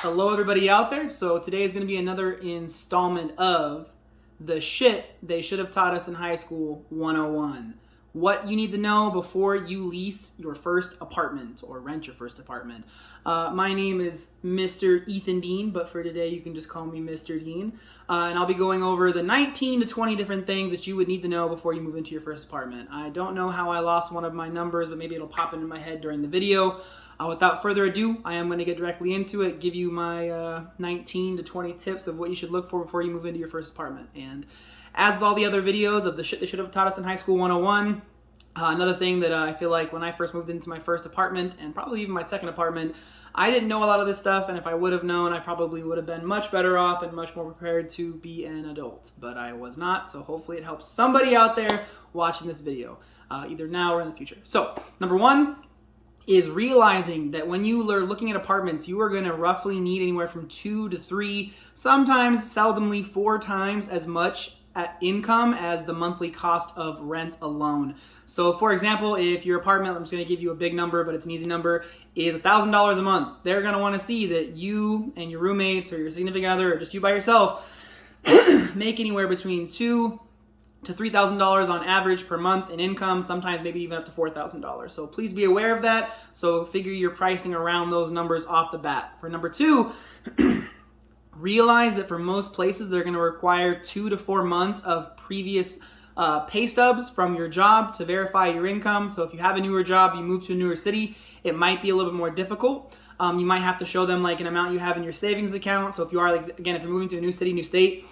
Hello everybody out there. So today is going to be another installment of the shit they should have taught us in high school 101. What you need to know before you lease your first apartment or rent your first apartment. My name is Mr. Ethan Dean, but for today you can just call me Mr. Dean. And I'll be going over the 19 to 20 different things that you would need to know before you move into your first apartment. I don't know how I lost one of my numbers, but maybe it'll pop into my head during the video. Without further ado, I am going to get directly into it, give you my 19 to 20 tips of what you should look for before you move into your first apartment. And as with all the other videos of the shit they should have taught us in high school 101, another thing that I feel like when I first moved into my first apartment, and probably even my second apartment, I didn't know a lot of this stuff, and if I would have known, I probably would have been much better off and much more prepared to be an adult. But I was not, so hopefully it helps somebody out there watching this video, either now or in the future. So, number one is realizing that when you are looking at apartments, you are going to roughly need anywhere from 2 to 3, sometimes seldomly 4 times as much income as the monthly cost of rent alone. So for example, if your apartment, I'm just going to give you a big number, but it's an easy number, is $1,000 a month, they're going to want to see that you and your roommates or your significant other or just you by yourself make anywhere between $2,000 to $3,000 on average per month in income, sometimes maybe even up to $4,000. So please be aware of that. So figure your pricing around those numbers off the bat. For number 2, realize that for most places, they're going to require 2 to 4 months of previous pay stubs from your job to verify your income. So if you have a newer job, you move to a newer city, it might be a little bit more difficult. You might have to show them like an amount you have in your savings account. So if you are, like, again, if you're moving to a new city, new state,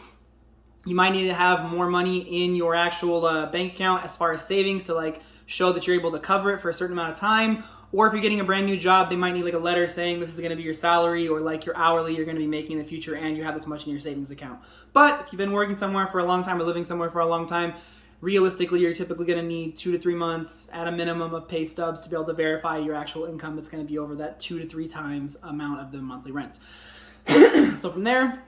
you might need to have more money in your actual bank account as far as savings to like show that you're able to cover it for a certain amount of time. Or if you're getting a brand new job, they might need like a letter saying this is going to be your salary or like your hourly you're going to be making in the future and you have this much in your savings account. But if you've been working somewhere for a long time or living somewhere for a long time, realistically, you're typically going to need 2 to 3 months at a minimum of pay stubs to be able to verify your actual income that's going to be over that 2 to 3 times amount of the monthly rent. So from there,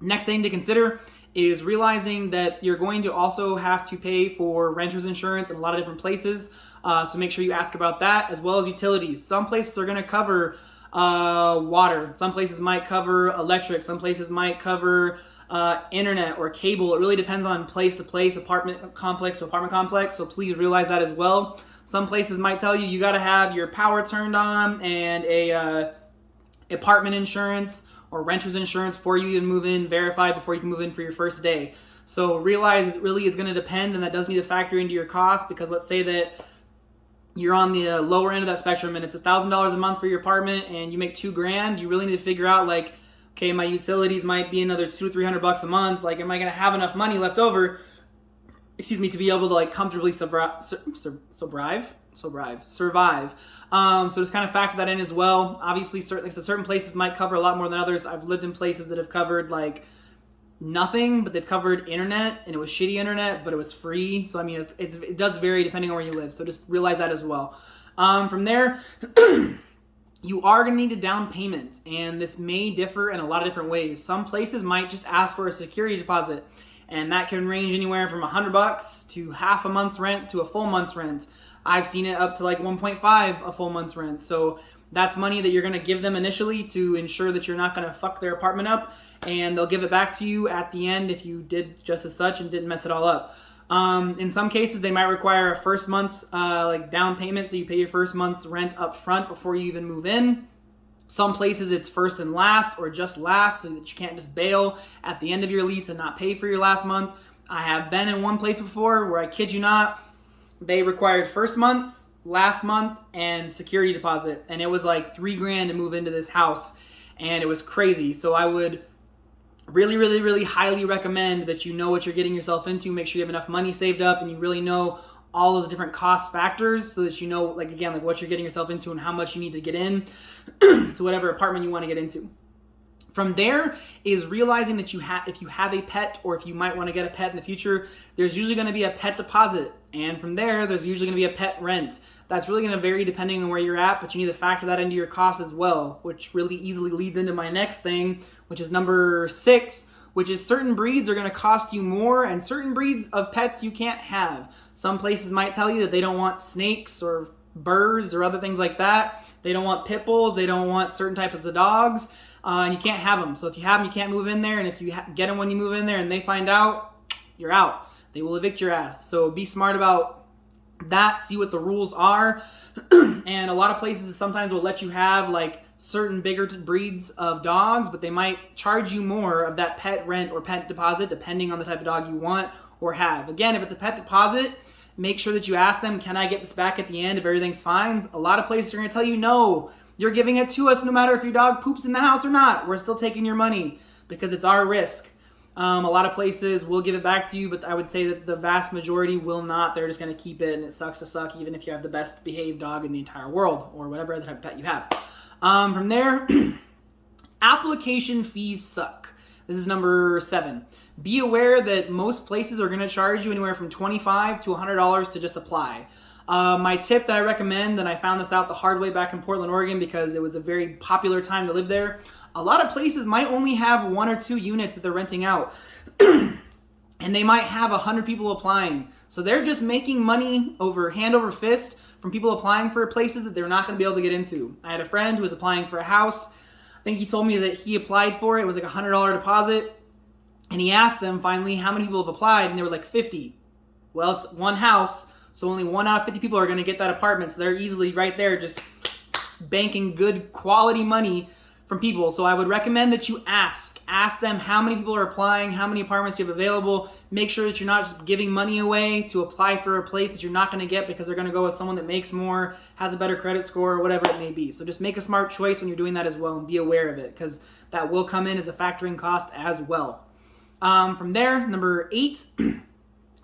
next thing to consider is realizing that you're going to also have to pay for renter's insurance in a lot of different places. So make sure you ask about that, as well as utilities. Some places are going to cover water. Some places might cover electric. Some places might cover internet or cable. It really depends on place to place, apartment complex to apartment complex. So please realize that as well. Some places might tell you you got to have your power turned on and a apartment insurance or renter's insurance before you even move in, verified before you can move in for your first day. So realize it really is going to depend, and that does need to factor into your cost, because let's say that you're on the lower end of that spectrum and it's $1,000 a month for your apartment and you make $2,000, you really need to figure out like, okay, my utilities might be another $200 to $300 a month. Like, am I going to have enough money left over, to be able to like comfortably survive. So just kind of factor that in as well. Obviously, certain places might cover a lot more than others. I've lived in places that have covered like nothing, but they've covered internet, and it was shitty internet, but it was free. So I mean, it does vary depending on where you live. So just realize that as well. From there, you are going to need a down payment, and this may differ in a lot of different ways. Some places might just ask for a security deposit, and that can range anywhere from $100 to half a month's rent to a full month's rent. I've seen it up to like 1.5 a full month's rent. So that's money that you're going to give them initially to ensure that you're not going to fuck their apartment up, and they'll give it back to you at the end if you did just as such and didn't mess it all up. In some cases, they might require a first month like down payment, so you pay your first month's rent up front before you even move in. Some places it's first and last, or just last, so that you can't just bail at the end of your lease and not pay for your last month. I have been in one place before where, I kid you not, they required first month, last month, and security deposit, and it was like $3,000 to move into this house, and it was crazy. So I would really highly recommend that you know what you're getting yourself into. Make sure you have enough money saved up and you really know all those different cost factors, so that you know, like, again, like what you're getting yourself into and how much you need to get in to whatever apartment you want to get into. From there is realizing that if you have a pet, or if you might want to get a pet in the future, there's usually going to be a pet deposit. And from there, there's usually going to be a pet rent. That's really going to vary depending on where you're at, but you need to factor that into your cost as well, which really easily leads into my next thing, which is number 6, which is certain breeds are going to cost you more, and certain breeds of pets you can't have. Some places might tell you that they don't want snakes or burrs or other things like that. They don't want pit bulls. They don't want certain types of dogs. And you can't have them. So if you have them, you can't move in there. And if you get them when you move in there and they find out, you're out. They will evict your ass. So be smart about that. See what the rules are. And a lot of places sometimes will let you have like certain bigger breeds of dogs, but they might charge you more of that pet rent or pet deposit depending on the type of dog you want or have. Again, if it's a pet deposit, make sure that you ask them, can I get this back at the end if everything's fine? A lot of places are going to tell you, no, you're giving it to us no matter if your dog poops in the house or not. We're still taking your money because it's our risk. A lot of places will give it back to you, but I would say that the vast majority will not. They're just going to keep it, and it sucks to suck even if you have the best behaved dog in the entire world or whatever other type of pet you have. From there, application fees suck. This is number 7. Be aware that most places are going to charge you anywhere from $25 to $100 to just apply. My tip that I recommend, and I found this out the hard way back in Portland, Oregon, because it was a very popular time to live there. A lot of places might only have 1 or 2 units that they're renting out. And they might have 100 people applying. So they're just making money hand over fist from people applying for places that they're not going to be able to get into. I had a friend who was applying for a house. I think he told me that he applied for it. It was like a $100 deposit. And he asked them finally how many people have applied, and they were like 50. Well, it's one house, so only 1 out of 50 people are going to get that apartment. So they're easily right there just banking good quality money from people. So I would recommend that you ask them how many people are applying, how many apartments you have available. Make sure that you're not just giving money away to apply for a place that you're not going to get because they're going to go with someone that makes more, has a better credit score, or whatever it may be. So just make a smart choice when you're doing that as well, and be aware of it because that will come in as a factoring cost as well. From there, number 8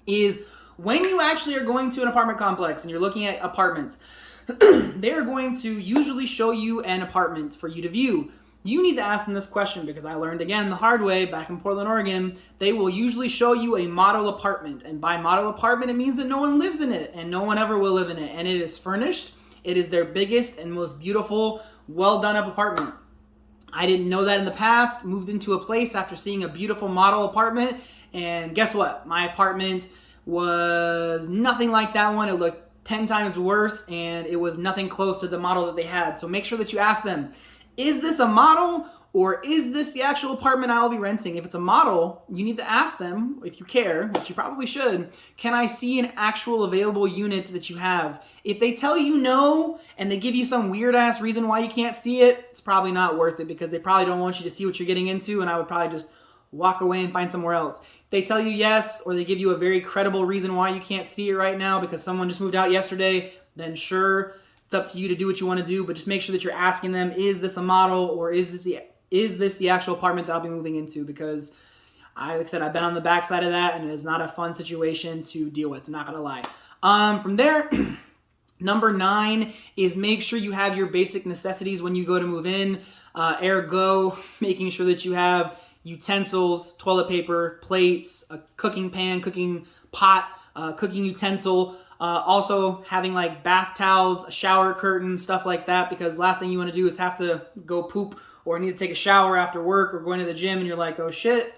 is when you actually are going to an apartment complex and you're looking at apartments, they're going to usually show you an apartment for you to view. You need to ask them this question because I learned again the hard way back in Portland, Oregon. They will usually show you a model apartment. And by model apartment, it means that no one lives in it and no one ever will live in it. And it is furnished. It is their biggest and most beautiful, well done up apartment. I didn't know that in the past. Moved into a place after seeing a beautiful model apartment. And guess what? My apartment was nothing like that one. It looked 10 times worse, and it was nothing close to the model that they had. So make sure that you ask them, is this a model or is this the actual apartment I will be renting? If it's a model, you need to ask them, if you care, which you probably should, can I see an actual available unit that you have? If they tell you no and they give you some weird ass reason why you can't see it, it's probably not worth it because they probably don't want you to see what you're getting into, and I would probably just walk away and find somewhere else. If they tell you yes, or they give you a very credible reason why you can't see it right now because someone just moved out yesterday, then sure, it's up to you to do what you want to do, but just make sure that you're asking them, is this a model or is this the actual apartment that I'll be moving into? Because like I said, I've been on the backside of that, and it is not a fun situation to deal with. I'm not going to lie. From there, number 9 is make sure you have your basic necessities when you go to move in. Ergo, making sure that you have utensils, toilet paper, plates, a cooking pan, cooking pot, cooking utensil. Also having like bath towels, a shower curtain, stuff like that, because last thing you want to do is have to go poop or need to take a shower after work or going to the gym and you're like, oh shit,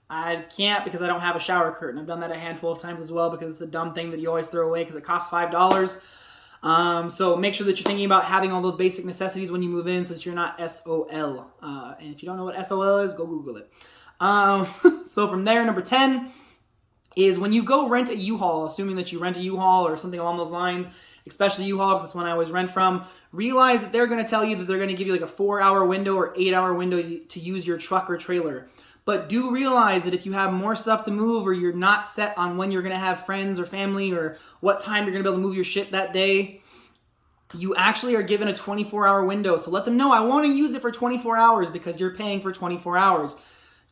I can't because I don't have a shower curtain. I've done that a handful of times as well because it's a dumb thing that you always throw away because it costs $5. So make sure that you're thinking about having all those basic necessities when you move in so that you're not SOL. And if you don't know what SOL is, go Google it. So from there, number 10 is when you go rent a U-Haul, assuming that you rent a U-Haul or something along those lines, especially U-Haul because that's when I always rent from, realize that they're going to tell you that they're going to give you like a 4-hour window or 8-hour window to use your truck or trailer. But do realize that if you have more stuff to move or you're not set on when you're going to have friends or family or what time you're going to be able to move your shit that day, you actually are given a 24-hour window. So let them know, I want to use it for 24 hours because you're paying for 24 hours.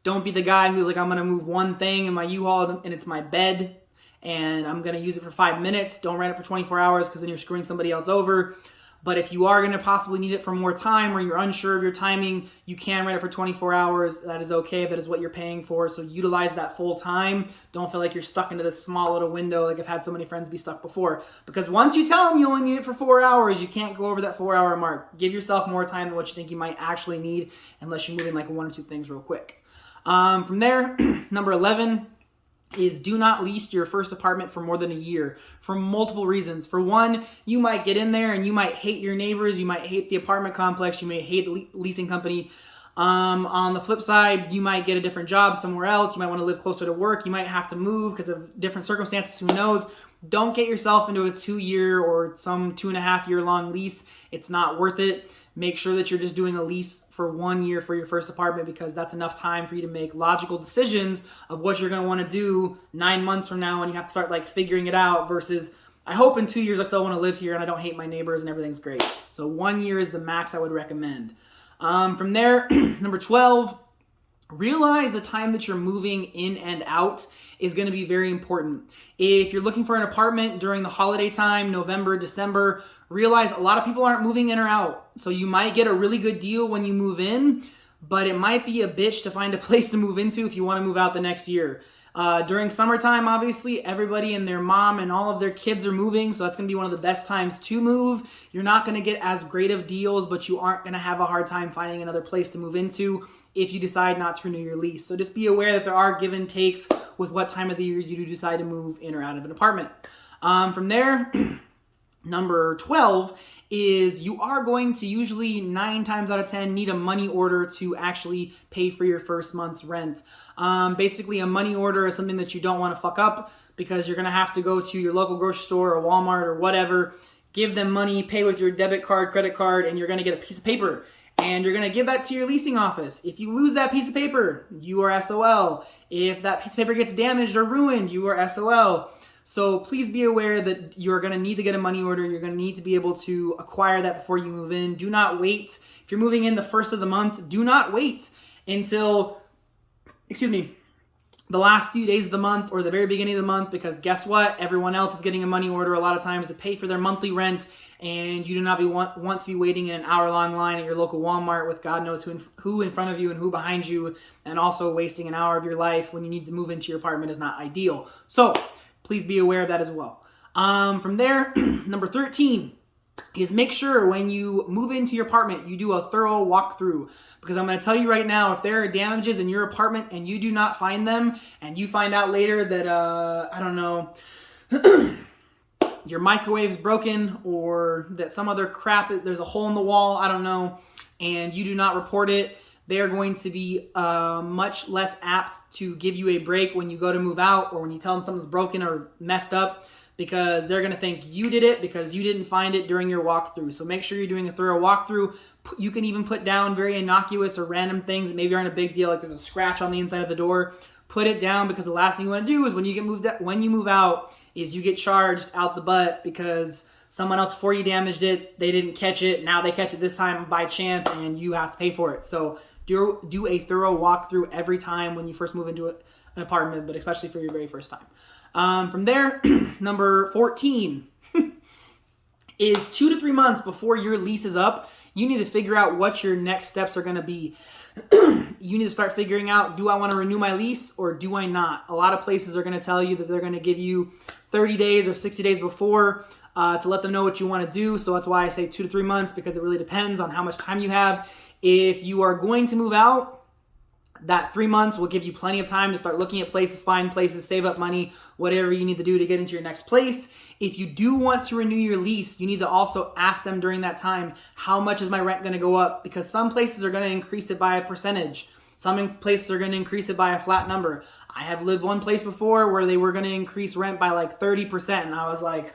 Don't be the guy who's like, I'm going to move one thing in my U-Haul and it's my bed and I'm going to use it for 5 minutes. Don't rent it for 24 hours because then you're screwing somebody else over. But if you are going to possibly need it for more time or you're unsure of your timing, you can rent it for 24 hours. That is okay. That is what you're paying for. So utilize that full time. Don't feel like you're stuck into this small little window like I've had so many friends be stuck before. Because once you tell them you only need it for 4 hours, you can't go over that 4-hour mark. Give yourself more time than what you think you might actually need unless you're moving like 1 or 2 things real quick. From there, number 11 is do not lease your first apartment for more than a year for multiple reasons. For one, you might get in there and you might hate your neighbors, you might hate the apartment complex, you may hate the leasing company. On the flip side, you might get a different job somewhere else, you might want to live closer to work, you might have to move because of different circumstances, who knows. Don't get yourself into a 2-year or some 2.5-year long lease. It's not worth it. Make sure that you're just doing a lease for 1 year for your first apartment, because that's enough time for you to make logical decisions of what you're going to want to do 9 months from now when you have to start like figuring it out, versus I hope in 2 years I still want to live here and I don't hate my neighbors and everything's great. So 1 year is the max I would recommend. From there, number 12, realize the time that you're moving in and out is going to be very important. If you're looking for an apartment during the holiday time, November, December, realize a lot of people aren't moving in or out. So you might get a really good deal when you move in, but it might be a bitch to find a place to move into if you want to move out the next year. During summertime, obviously, everybody and their mom and all of their kids are moving, so that's going to be one of the best times to move. You're not going to get as great of deals, but you aren't going to have a hard time finding another place to move into if you decide not to renew your lease. So just be aware that there are give and takes with what time of the year you do decide to move in or out of an apartment. From there, number 12 is you are going to usually 9 times out of 10 need a money order to actually pay for your first month's rent. Basically, a money order is something that you don't want to fuck up, because you're going to have to go to your local grocery store or Walmart or whatever, give them money, pay with your debit card, credit card, and you're going to get a piece of paper. And you're going to give that to your leasing office. If you lose that piece of paper, you are SOL. If that piece of paper gets damaged or ruined, you are SOL. So please be aware that you're going to need to get a money order. You're going to need to be able to acquire that before you move in. Do not wait. If you're moving in the first of the month, do not wait until, the last few days of the month or the very beginning of the month, because guess what? Everyone else is getting a money order a lot of times to pay for their monthly rent, and you do not want to be waiting in an hour-long line at your local Walmart with God knows who in front of you and who behind you, and also wasting an hour of your life when you need to move into your apartment is not ideal. So please be aware of that as well. From there, number 13 is make sure when you move into your apartment, you do a thorough walkthrough. Because I'm going to tell you right now, if there are damages in your apartment and you do not find them, and you find out later that, I don't know, your microwave's broken, or that some other crap, there's a hole in the wall, I don't know, and you do not report it, they are going to be much less apt to give you a break when you go to move out, or when you tell them something's broken or messed up, because they're going to think you did it because you didn't find it during your walkthrough. So make sure you're doing a thorough walkthrough. You can even put down very innocuous or random things that maybe aren't a big deal, like there's a scratch on the inside of the door. Put it down, because the last thing you want to do is when you move out is you get charged out the butt because someone else before you damaged it, they didn't catch it, now they catch it this time by chance and you have to pay for it. So do a thorough walkthrough every time when you first move into an apartment, but especially for your very first time. From there, number 14 is 2 to 3 months before your lease is up, you need to figure out what your next steps are going to be. You need to start figuring out, do I want to renew my lease or do I not? A lot of places are going to tell you that they're going to give you 30 days or 60 days before to let them know what you want to do. So that's why I say 2 to 3 months, because it really depends on how much time you have. If you are going to move out, that 3 months will give you plenty of time to start looking at places, find places, save up money, whatever you need to do to get into your next place. If you do want to renew your lease, you need to also ask them during that time, how much is my rent going to go up? Because some places are going to increase it by a percentage. Some places are going to increase it by a flat number. I have lived one place before where they were going to increase rent by like 30%. And I was like,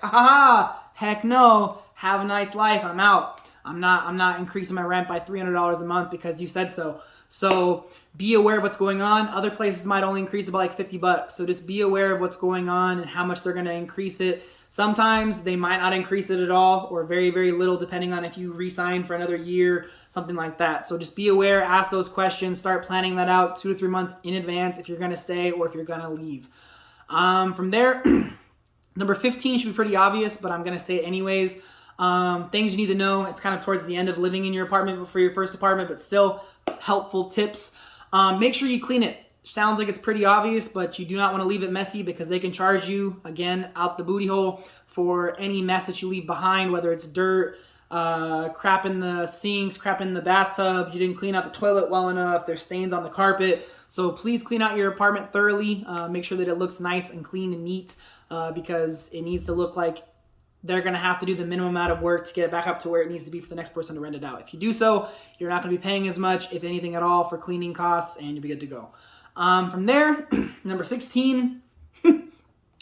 heck no, have a nice life, I'm out. I'm not increasing my rent by $300 a month because you said so. So be aware of what's going on. Other places might only increase it by like $50. So just be aware of what's going on and how much they're going to increase it. Sometimes they might not increase it at all, or very, very little, depending on if you re-sign for another year, something like that. So just be aware, ask those questions, start planning that out 2 to 3 months in advance if you're going to stay or if you're going to leave. From there, number 15 should be pretty obvious, but I'm going to say it anyways. Things you need to know. It's kind of towards the end of living in your apartment for your first apartment, but still helpful tips. Make sure you clean it. Sounds like it's pretty obvious, but you do not want to leave it messy because they can charge you, again, out the booty hole for any mess that you leave behind, whether it's dirt, crap in the sinks, crap in the bathtub, you didn't clean out the toilet well enough, there's stains on the carpet. So please clean out your apartment thoroughly. Make sure that it looks nice and clean and neat, because it needs to look like they're going to have to do the minimum amount of work to get it back up to where it needs to be for the next person to rent it out. If you do so, you're not going to be paying as much, if anything at all, for cleaning costs, and you'll be good to go. From there, number 16,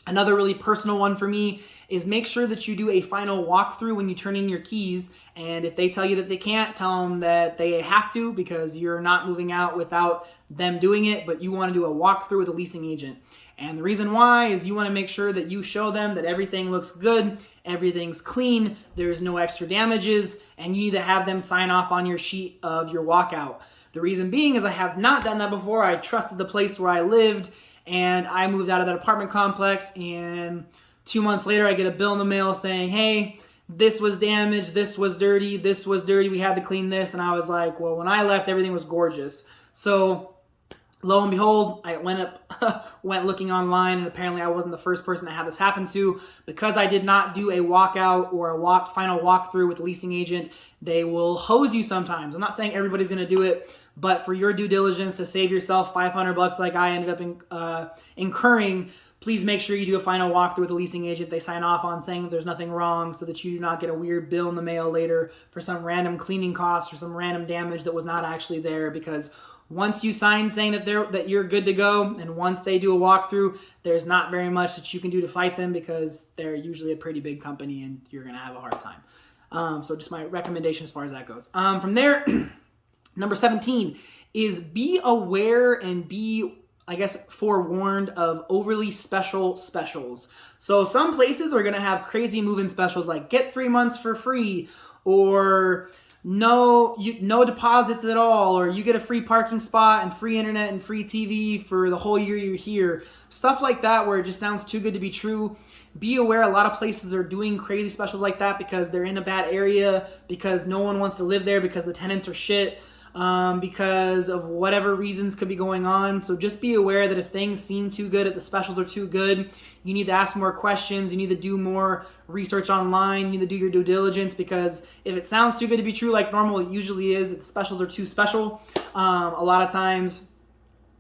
another really personal one for me, is make sure that you do a final walkthrough when you turn in your keys. And if they tell you that they can't, tell them that they have to, because you're not moving out without them doing it, but you want to do a walkthrough with a leasing agent. And the reason why is you want to make sure that you show them that everything looks good, everything's clean, there's no extra damages, and you need to have them sign off on your sheet of your walkout. The reason being is I have not done that before. I trusted the place where I lived, and I moved out of that apartment complex, and 2 months later I get a bill in the mail saying, hey, this was damaged, this was dirty, we had to clean this. And I was like, well, when I left, everything was gorgeous. So lo and behold, I went looking online, and apparently I wasn't the first person to have this happen to. Because I did not do a walkout or a final walkthrough with the leasing agent, they will hose you sometimes. I'm not saying everybody's going to do it, but for your due diligence to save yourself $500 like I ended up incurring, please make sure you do a final walkthrough with a leasing agent. They sign off on saying that there's nothing wrong, so that you do not get a weird bill in the mail later for some random cleaning cost or some random damage that was not actually there. Because once you sign saying that you're good to go, and once they do a walkthrough, there's not very much that you can do to fight them, because they're usually a pretty big company and you're going to have a hard time. So just my recommendation as far as that goes. From there, number 17 is be aware and be, I guess, forewarned of overly special specials. So some places are going to have crazy move-in specials like get 3 months for free, or no deposits at all, or you get a free parking spot and free internet and free TV for the whole year you're here. Stuff like that where it just sounds too good to be true. Be aware a lot of places are doing crazy specials like that because they're in a bad area, because no one wants to live there, because the tenants are shit, because of whatever reasons could be going on. So just be aware that if things seem too good, if the specials are too good, you need to ask more questions. You need to do more research online. You need to do your due diligence, because if it sounds too good to be true like normal, it usually is. If the specials are too special, a lot of times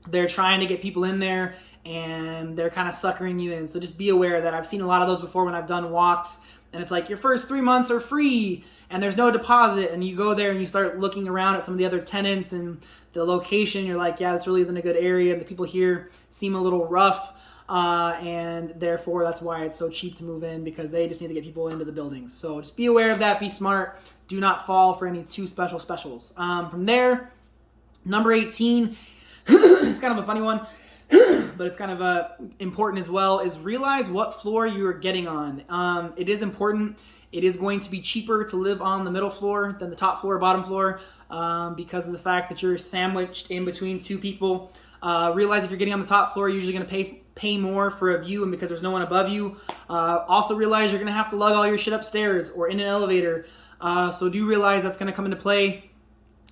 they're trying to get people in there and they're kind of suckering you in. So just be aware that I've seen a lot of those before when I've done walks, and it's like your first 3 months are free and there's no deposit, and you go there and you start looking around at some of the other tenants and the location. You're like, yeah, this really isn't a good area. The people here seem a little rough, and therefore that's why it's so cheap to move in, because they just need to get people into the buildings. So just be aware of that. Be smart. Do not fall for any too special specials. From there, number 18, it's kind of a funny one, but it's kind of important as well, is realize what floor you're getting on. It is important. It is going to be cheaper to live on the middle floor than the top floor or bottom floor, because of the fact that you're sandwiched in between two people. Realize if you're getting on the top floor, you're usually going to pay more for a view, and because there's no one above you. Also realize you're going to have to lug all your shit upstairs or in an elevator. So do realize that's going to come into play.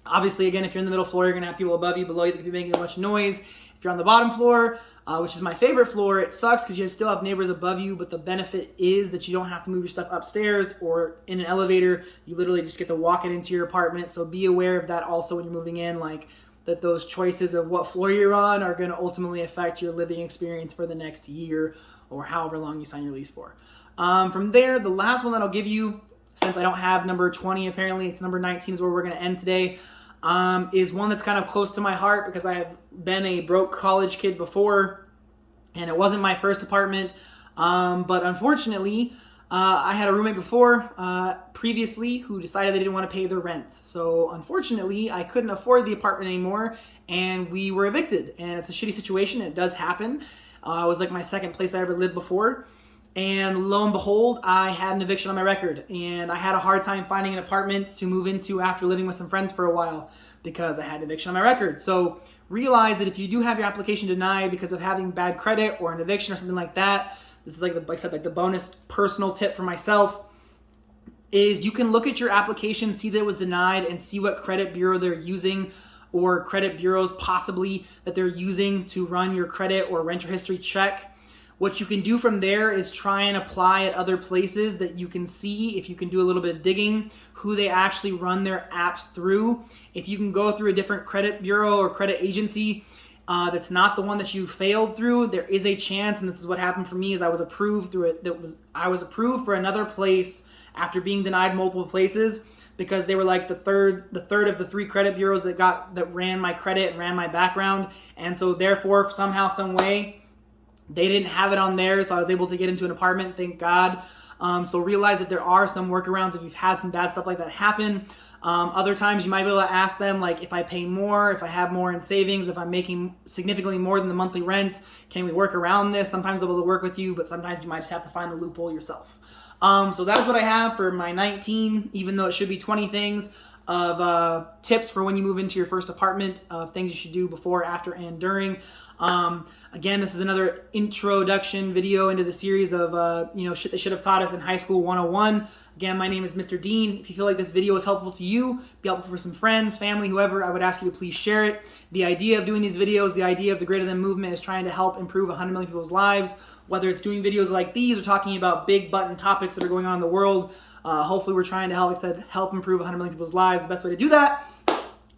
Obviously, again, if you're in the middle floor, you're going to have people above you, below you that could be making a bunch of noise. If you're on the bottom floor, which is my favorite floor, it sucks because you still have neighbors above you, but the benefit is that you don't have to move your stuff upstairs or in an elevator. You literally just get to walk it into your apartment. So be aware of that also when you're moving in, like that those choices of what floor you're on are going to ultimately affect your living experience for the next year or however long you sign your lease for. From there, the last one that I'll give you, since I don't have number 20, apparently it's number 19 is where we're going to end today, is one that's kind of close to my heart, because I have been a broke college kid before, and it wasn't my first apartment, but unfortunately, I had a roommate previously who decided they didn't want to pay their rent. So unfortunately, I couldn't afford the apartment anymore, and we were evicted, and it's a shitty situation. It does happen. It was like my second place I ever lived before. And lo and behold, I had an eviction on my record, and I had a hard time finding an apartment to move into after living with some friends for a while because I had an eviction on my record. So realize that if you do have your application denied because of having bad credit or an eviction or something like that, this is like the bonus personal tip for myself, is you can look at your application, see that it was denied, and see what credit bureau they're using, or credit bureaus possibly that they're using to run your credit or renter history check. What you can do from there is try and apply at other places that you can see, if you can do a little bit of digging, who they actually run their apps through. If you can go through a different credit bureau or credit agency that's not the one that you failed through, there is a chance, and this is what happened for me, is I was approved through it. I was approved for another place after being denied multiple places, because they were like the third of the 3 credit bureaus that ran my credit and ran my background, and so therefore somehow, some way, they didn't have it on there, so I was able to get into an apartment, thank God. So realize that there are some workarounds if you've had some bad stuff like that happen. Other times you might be able to ask them, like, if I pay more, if I have more in savings, if I'm making significantly more than the monthly rents, can we work around this? Sometimes they'll be able to work with you, but sometimes you might just have to find the loophole yourself. So that's what I have for my 19, even though it should be 20 things of tips for when you move into your first apartment, of things you should do before, after, and during. Again, this is another introduction video into the series of shit they should have taught us in high school 101. Again, my name is Mr. Dean. If you feel like this video is helpful to you, be helpful for some friends, family, whoever, I would ask you to please share it. The idea of doing these videos, the idea of the Greater Than movement, is trying to help improve 100 million people's lives, whether it's doing videos like these or talking about big button topics that are going on in the world. Hopefully we're trying to help improve 100 million people's lives. The best way to do that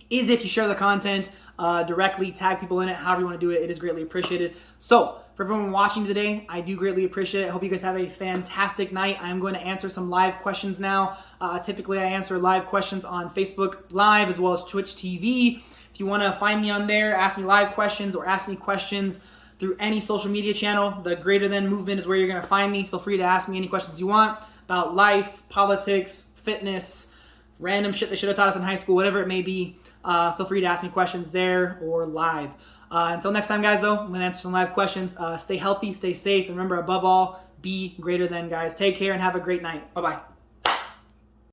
is if you share the content directly, tag people in it, however you want to do it. It is greatly appreciated. So for everyone watching today, I do greatly appreciate it. I hope you guys have a fantastic night. I'm going to answer some live questions now. Typically I answer live questions on Facebook Live as well as Twitch TV. If you want to find me on there, ask me live questions or ask me questions through any social media channel, the Greater Than movement is where you're going to find me. Feel free to ask me any questions you want about life, politics, fitness, random shit they should have taught us in high school, whatever it may be. Feel free to ask me questions there or live. Until next time, guys, though, I'm going to answer some live questions. Stay healthy, stay safe, and remember, above all, be greater than, guys. Take care and have a great night. Bye-bye.